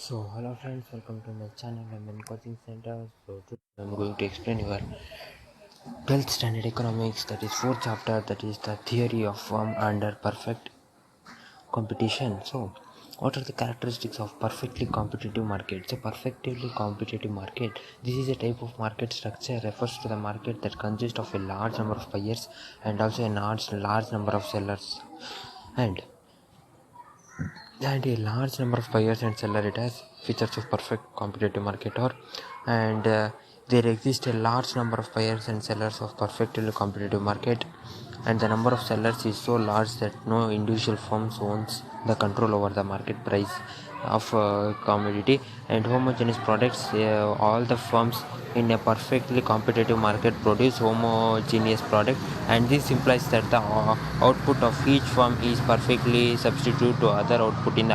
So hello friends, welcome to my channel. I'm in coaching center. So today I'm going to explain your 12th standard economics, that is fourth chapter, that is the theory of firm under perfect competition. So what are the characteristics of perfectly competitive market? So perfectly competitive market, this is a type of market structure refers to the market that consists of a large number of buyers and also a large number of sellers, and a large number of buyers and sellers. It has features of perfect competitive market, or and there exist a large number of buyers and sellers of perfectly competitive market, and the number of sellers is so large that no individual firms owns the control over the market price of commodity and homogeneous products. All the firms in a perfectly competitive market produce homogeneous product, and this implies that the output of each firm is perfectly substitute to other output in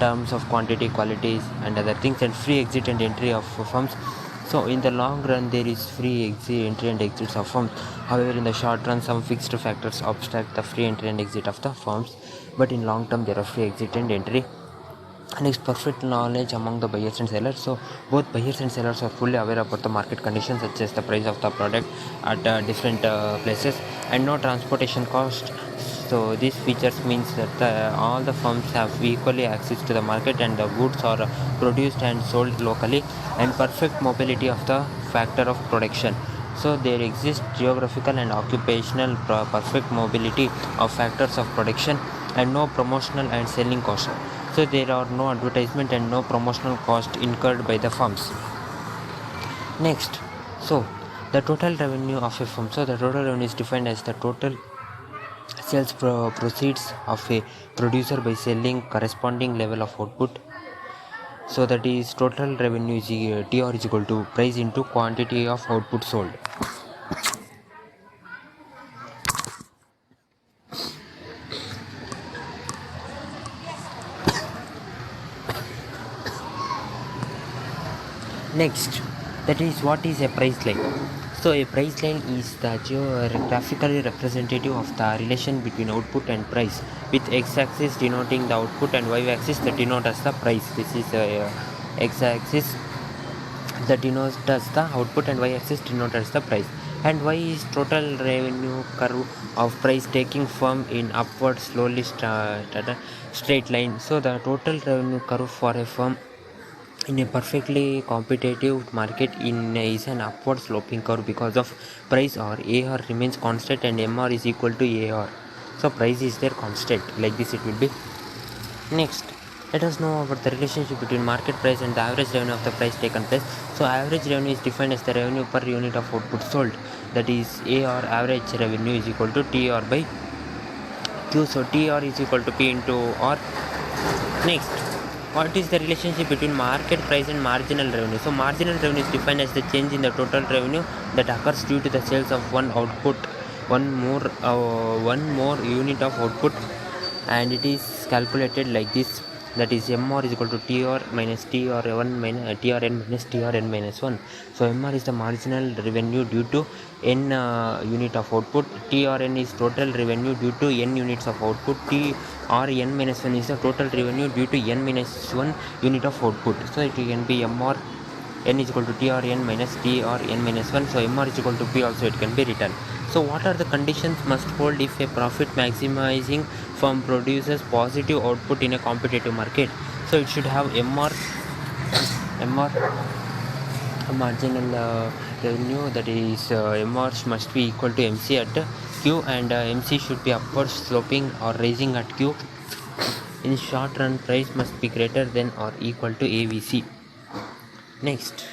terms of quantity, qualities and other things, and free exit and entry of firms. So in the long run there is free entry and exits of firms. However, in the short run some fixed factors obstruct the free entry and exit of the firms, but in long term there are free exit and entry. Next, perfect knowledge among the buyers and sellers. So both buyers and sellers are fully aware about the market conditions, such as the price of the product at different places, and no transportation cost. So these features means that all the firms have equally access to the market, and the goods are produced and sold locally, and perfect mobility of the factor of production. So there exists geographical and occupational perfect mobility of factors of production, and no promotional and selling cost. So there are no advertisement and no promotional cost incurred by the firms. Next, so the total revenue of a firm. So the total revenue is defined as the total sales proceeds of a producer by selling corresponding level of output. So that is total revenue is TR is equal to price into quantity of output sold. Next, that is what is a price line. So a price line is the geographically representative of the relation between output and price, with x-axis denoting the output and y-axis that denotes as the price. This is x-axis that denotes as the output and y-axis denotes as the price. And y is total revenue curve of price taking firm in upward slowly straight line. So the total revenue curve for a firm in a perfectly competitive market is an upward sloping curve because of price, or AR remains constant and MR is equal to AR. So price is there constant, like this it will be. Next, let us know about the relationship between market price and the average revenue of the price taken place. So average revenue is defined as the revenue per unit of output sold, that is AR. Average revenue is equal to TR by Q. So TR is equal to P into R. Next, what is the relationship between market price and marginal revenue? So marginal revenue is defined as the change in the total revenue that occurs due to the sales of one more unit of output, and it is calculated like this, that is MR is equal to TR minus TR1 minus TRN minus TRN minus 1. So MR is the marginal revenue due to n unit of output. TRN is total revenue due to n units of output. TRN minus 1 is the total revenue due to n minus 1 unit of output. So it can be MR n is equal to TRN minus TRN minus 1. So MR is equal to P also it can be written. So what are the conditions must hold if a profit maximizing firm produces positive output in a competitive market? So it should have MR marginal revenue, that is MR must be equal to MC at Q, and MC should be upward sloping or rising at Q. In short run, price must be greater than or equal to AVC. Next,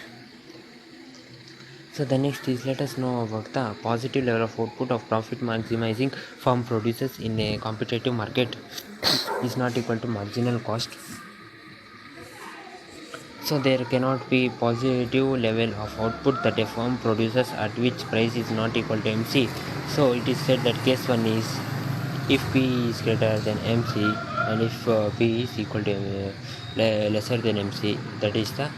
so the next is, let us know about the positive level of output of profit maximizing firm produces in a competitive market is not equal to marginal cost. So there cannot be positive level of output that a firm produces at which price is not equal to MC. So it is said that case 1 is if P is greater than MC, and if P is equal to lesser than MC, that is the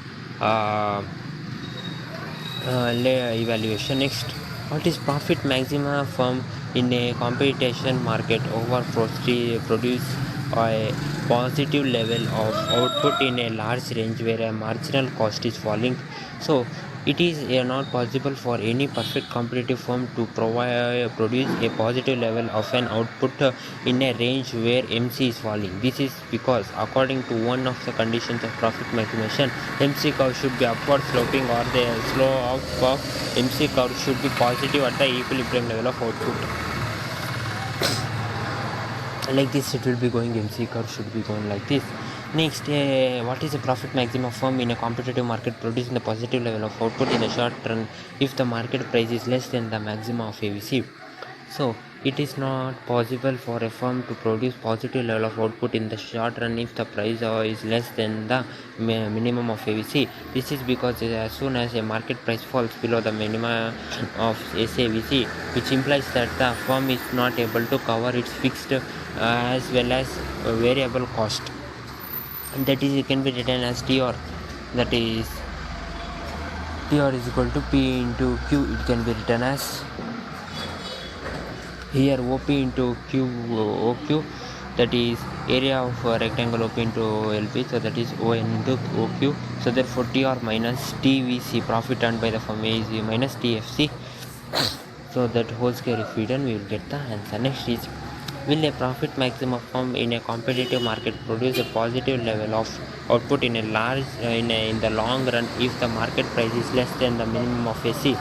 evaluation. Next, what is profit maxima firm in a competition market over produce a positive level of output in a large range where a marginal cost is falling. So it is not possible for any perfect competitive firm to produce a positive level of an output in a range where MC is falling. This is because according to one of the conditions of profit maximization, MC curve should be upward sloping, or the slope of MC curve should be positive at the equilibrium level of output. Like this it will be going, MC curve should be going like this. Next, what is the profit maximum firm in a competitive market producing the positive level of output in the short run if the market price is less than the maximum of AVC? So it is not possible for a firm to produce positive level of output in the short run if the price is less than the minimum of AVC. This is because as soon as a market price falls below the minimum of SAVC, which implies that the firm is not able to cover its fixed as well as variable cost. And that is, it can be written as TR, that is TR is equal to P into Q. It can be written as here OP into OQ, that is area of rectangle OP into LP, so that is ON into OQ. So therefore TR minus TVC, profit earned by the firm, is minus TFC. So that whole square if we done, we will get the answer. Next is, will a profit maximum firm in a competitive market produce a positive level of output in a large in the long run if the market price is less than the minimum of AC?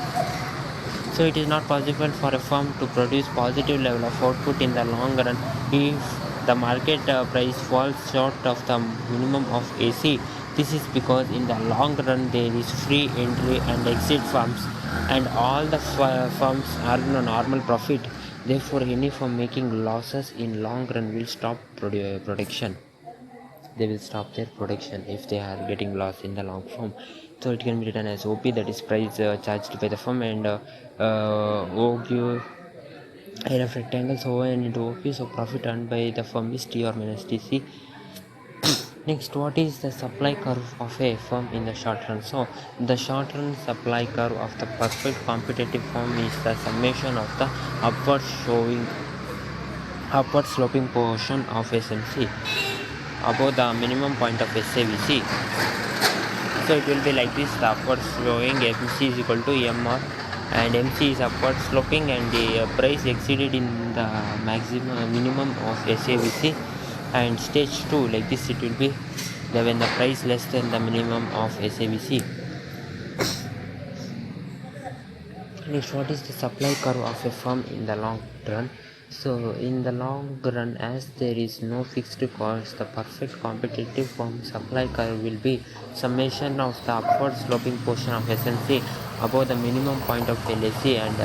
So it is not possible for a firm to produce positive level of output in the long run if the market price falls short of the minimum of AC. This is because in the long run there is free entry and exit firms, and all the firms are in a normal profit. Therefore, any firm making losses in long run will stop production. They will stop their production if they are getting loss in the long form. So it can be written as OP, that is price charged by the firm, and OQ area of rectangle, so ON into OP, so profit earned by the firm is TR minus TC. Next, what is the supply curve of a firm in the short run? So the short run supply curve of the perfect competitive firm is the summation of the upward sloping portion of SMC above the minimum point of SAVC. So it will be like this: the upward sloping MC is equal to MR, and MC is upward sloping, and the price exceeded in the minimum of SAVC. And stage 2, like this it will be when the price less than the minimum of SAVC. Next, what is the supply curve of a firm in the long run? So in the long run, as there is no fixed cost, the perfect competitive firm supply curve will be summation of the upward sloping portion of SMC above the minimum point of LSC, and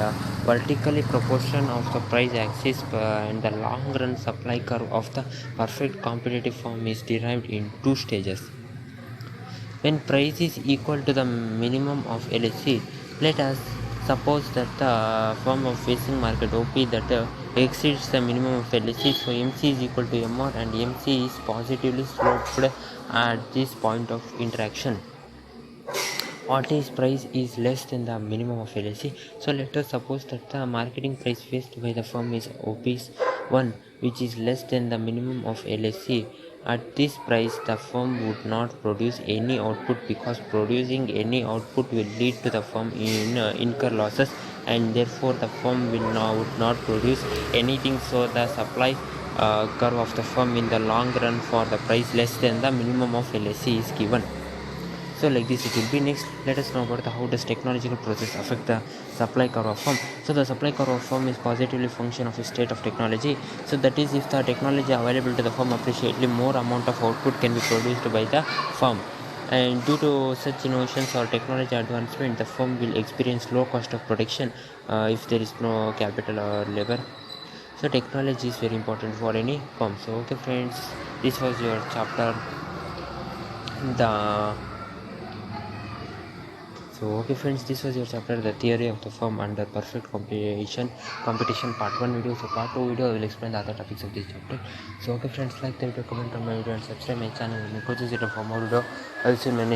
vertically proportion of the price axis, and the long run supply curve of the perfect competitive firm is derived in 2 stages. When price is equal to the minimum of LSC, let us suppose that the firm of facing market OP that exceeds the minimum of LSC, so MC is equal to MR, and MC is positively sloped at this point of interaction. What is price is less than the minimum of LSC. So let us suppose that the marketing price faced by the firm is OPs 1, which is less than the minimum of LSC. At this price, the firm would not produce any output, because producing any output will lead to the firm incur losses, and therefore the firm would not produce anything. So the supply curve of the firm in the long run for the price less than the minimum of LSC is given. So like this it will be. Next, let us know about how does technological process affect the supply curve of firm. So the supply curve of firm is positively function of a state of technology. So that is, if the technology available to the firm appreciably more amount of output can be produced by the firm, and due to such innovations or technology advancement, the firm will experience low cost of production if there is no capital or labor. So technology is very important for any firm. So okay friends, this was your chapter this was your chapter, the theory of the firm under perfect competition part 1 video. So part 2 video I will explain the other topics of this chapter. So okay friends, like the video, comment on my video, and subscribe my channel. For more video, I will see you in my next